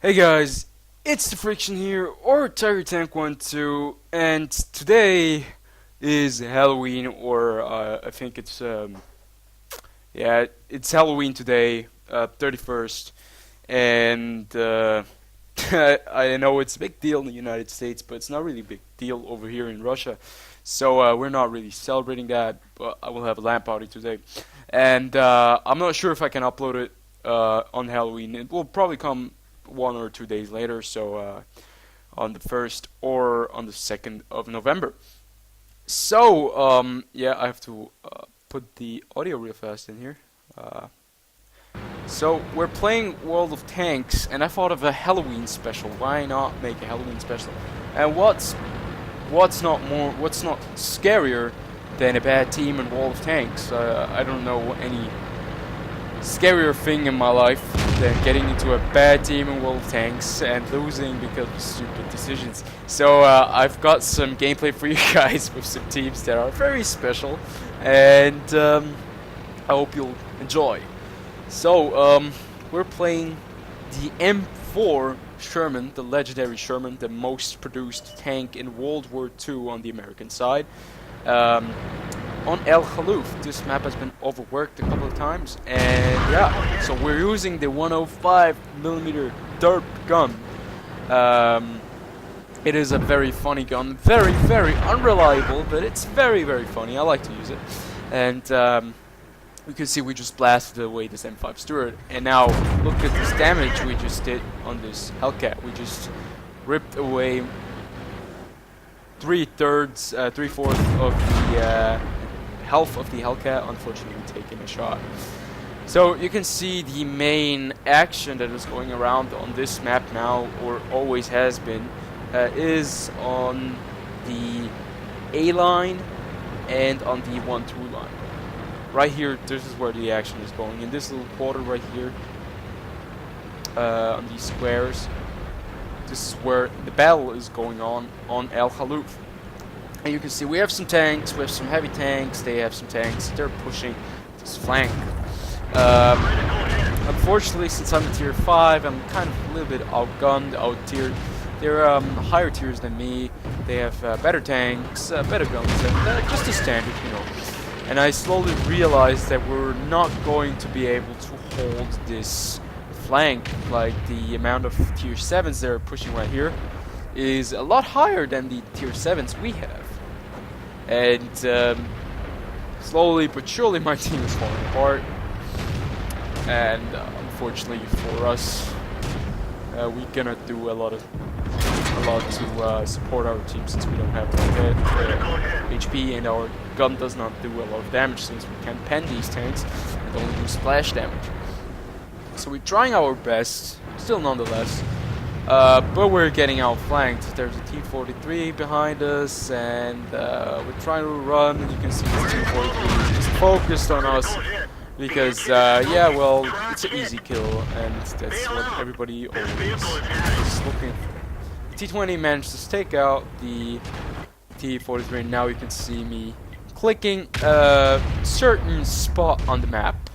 Hey guys, it's TheFrXion here, or Tiger Tank 12, and today is Halloween, or I think it's Halloween today, 31st, and I know it's a big deal in the United States, but it's not really a big deal over here in Russia, so we're not really celebrating that, but I will have a LAN party today, and I'm not sure if I can upload it on Halloween. It will probably come 1 or 2 days later, so on the 1st or on the 2nd of November. So, yeah, I have to put the audio real fast in here. So, we're playing World of Tanks, and I thought of a Halloween special. Why not make a Halloween special? And what's not scarier than a bad team in World of Tanks? I don't know any scarier thing in my life than getting into a bad team in World of Tanks and losing because of stupid decisions. So I've got some gameplay for you guys with some teams that are very special, and I hope you'll enjoy. So we're playing the M4 Sherman, the legendary Sherman, the most produced tank in World War II on the American side. On El Khalouf. This map has been overworked a couple of times, and yeah, so we're using the 105mm derp gun. It is a very funny gun, very unreliable, but it's very funny. I like to use it, and you can see we just blasted away this M5 Stuart, and now look at this damage we just did on this Hellcat. We just ripped away 3/4 of the health of the Hellcat, unfortunately taking a shot. So you can see the main action that is going around on this map now, or always has been, is on the A line and on the 1-2 line. Right here, this is where the action is going. In this little quarter right here, on these squares, this is where the battle is going on El Khalouf. And you can see we have some tanks, we have some heavy tanks, they have some tanks, they're pushing this flank. Unfortunately, since I'm a tier 5, I'm kind of a little bit outgunned, out-tiered. They're higher tiers than me, they have better tanks, better guns, and just a standard, you know. And I slowly realized that we're not going to be able to hold this flank. Like, the amount of tier 7s they're pushing right here is a lot higher than the tier 7s we have. And slowly but surely my team is falling apart. And unfortunately for us, we cannot do a lot to support our team, since we don't have HP, and our gun does not do a lot of damage since we can pen these tanks and only do splash damage. So we're trying our best, still nonetheless. But we're getting outflanked. There's a T-43 behind us, and we're trying to run, and you can see the T-43 is just focused on us because, yeah, well, it's an easy kill, and that's what everybody always is looking for. The T-20 managed to take out the T-43, and now you can see me clicking a certain spot on the map.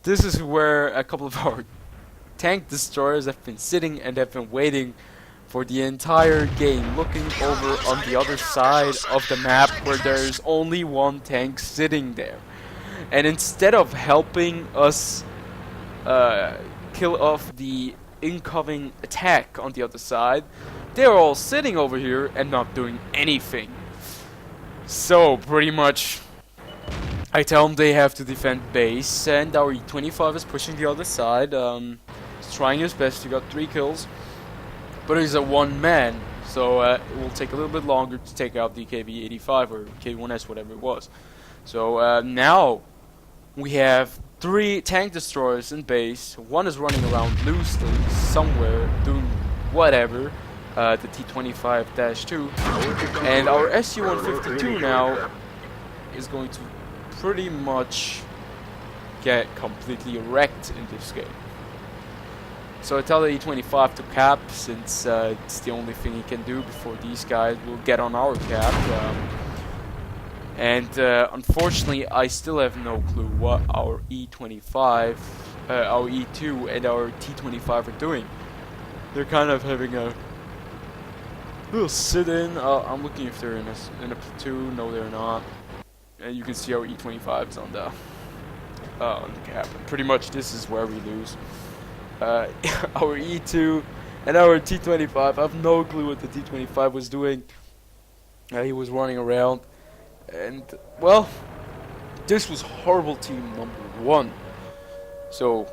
This is where a couple of our tank destroyers have been sitting and have been waiting for the entire game, looking over on the other side of the map where there's only one tank sitting there. And instead of helping us kill off the incoming attack on the other side, they're all sitting over here and not doing anything. So pretty much I tell them they have to defend base, and our E25 is pushing the other side. He's trying his best. He got 3 kills, but he's a one-man, so it will take a little bit longer to take out the KV-85 or K1S, whatever it was. So now we have 3 tank destroyers in base. One is running around loosely somewhere doing whatever, the T25-2, and our SU-152 now is going to pretty much get completely wrecked in this game. So I tell the E25 to cap, since it's the only thing he can do before these guys will get on our cap. And unfortunately, I still have no clue what our E25, our E2 and our T25 are doing. They're kind of having a little sit-in. I'm looking if they're in a platoon. No, they're not. And you can see our E25 is on the cap. And pretty much this is where we lose. Our E2 and our T25. I have no clue what the T25 was doing. He was running around, and well, this was horrible team number 1. So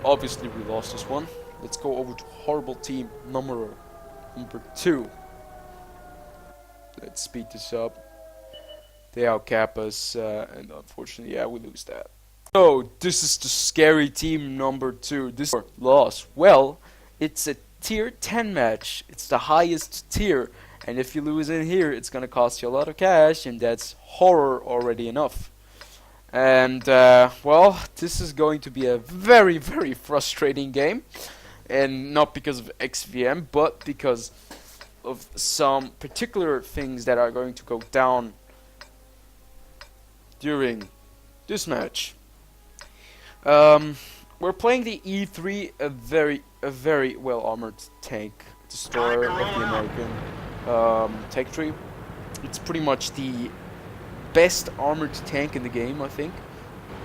obviously we lost this one. Let's go over to horrible team number 2. Let's speed this up. They outcap us, and unfortunately, yeah, we lose that. So this is the scary team number 2. This loss. Well, it's a tier 10 match. It's the highest tier, and if you lose in here, it's gonna cost you a lot of cash, and that's horror already enough. And well, this is going to be a very, very frustrating game, and not because of XVM, but because of some particular things that are going to go down during this match. We're playing the E3, a very well armored tank destroyer of the American tank tree. It's pretty much the best armored tank in the game, I think.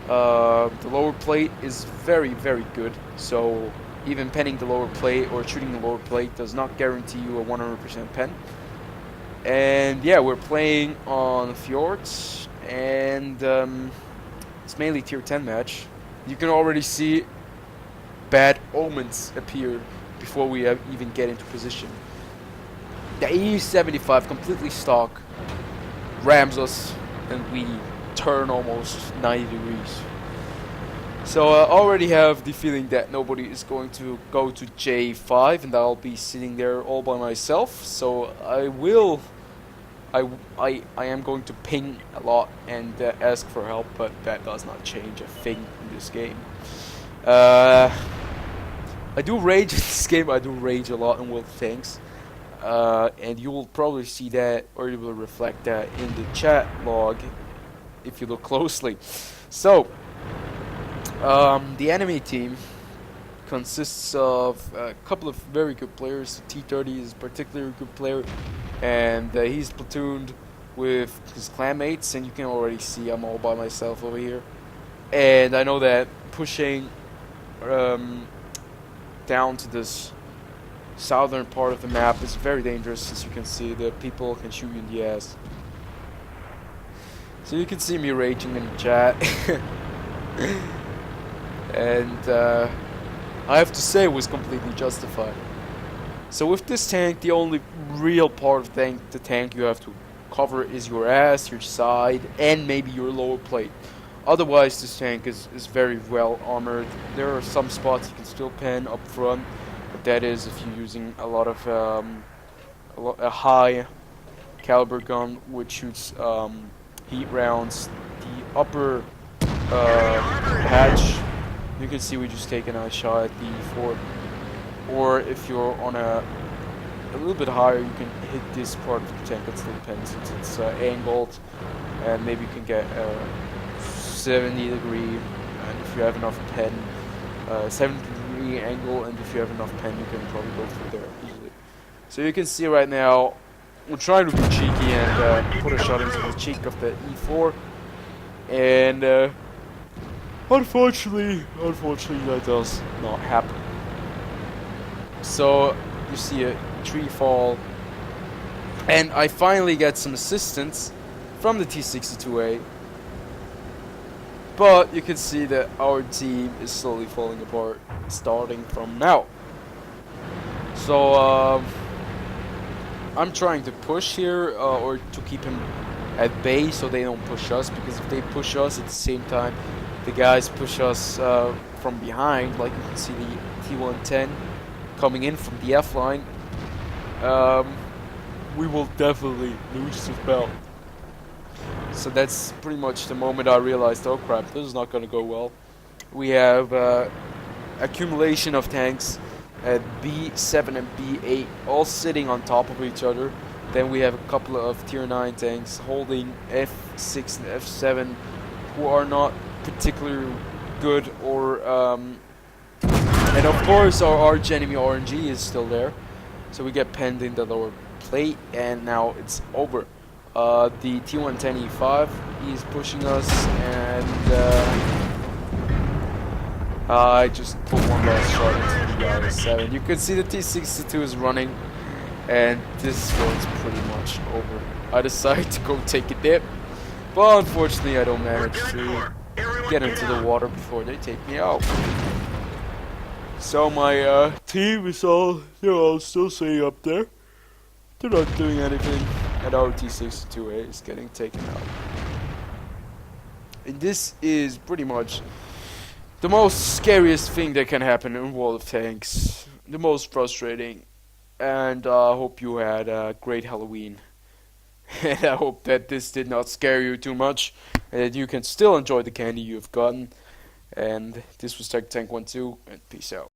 The lower plate is very good, so even penning the lower plate or shooting the lower plate does not guarantee you a 100% pen. And yeah, we're playing on fjords, and it's mainly tier 10 match. You can already see bad omens appear before we even get into position. The E75 completely stock rams us, and we turn almost 90 degrees. So I already have the feeling that nobody is going to go to J5, and I'll be sitting there all by myself. So I am going to ping a lot and ask for help, but that does not change a thing in this game. I do rage in this game. I do rage a lot in World of Tanks, and you will probably see that, or you will reflect that in the chat log if you look closely. So the enemy team consists of a couple of very good players. T30 is a particularly good player, and he's platooned with his clanmates, and you can already see I'm all by myself over here. And I know that pushing down to this southern part of the map is very dangerous. As you can see, the people can shoot you in the ass. So you can see me raging in the chat. And I have to say it was completely justified. So with this tank, the only real part of the tank you have to cover is your ass, your side, and maybe your lower plate. Otherwise, this tank is very well armored. There are some spots you can still pen up front, but that is if you're using a lot of a high caliber gun which shoots heat rounds. The upper hatch, you can see we just take a nice shot at the E4. Or if you're on a little bit higher, you can hit this part of the tank and still pen since it's angled, and maybe you can get 70 degree, and if you have enough pen, 70-degree angle, and if you have enough pen, you can probably go through there easily. So you can see right now, we're trying to be cheeky and put a shot into the cheek of the E4, and unfortunately that does not happen. So you see a tree fall, and I finally get some assistance from the T62A, but you can see that our team is slowly falling apart starting from now. So I'm trying to push here, or to keep him at bay so they don't push us, because if they push us at the same time the guys push us from behind, like you can see the T110 coming in from the F line, we will definitely lose this belt. So that's pretty much the moment I realized, oh crap, this is not going to go well. We have accumulation of tanks at B7 and B8 all sitting on top of each other. Then we have a couple of tier 9 tanks holding F6 and F7 who are not particularly good or And of course our arch enemy RNG is still there. So we get penned in the lower plate, and now it's over. The T110E5 is pushing us, and I just put one last shot into the IS-7. You can see the T62 is running, and this one's pretty much over. I decide to go take a dip, but unfortunately I don't manage to get into the water before they take me out. So my team is they're all still sitting up there. They're not doing anything, and our T62A is getting taken out. And this is pretty much the most scariest thing that can happen in World of Tanks. The most frustrating. And I hope you had a great Halloween. And I hope that this did not scare you too much, and that you can still enjoy the candy you've gotten. And this was Tank 12, and peace out.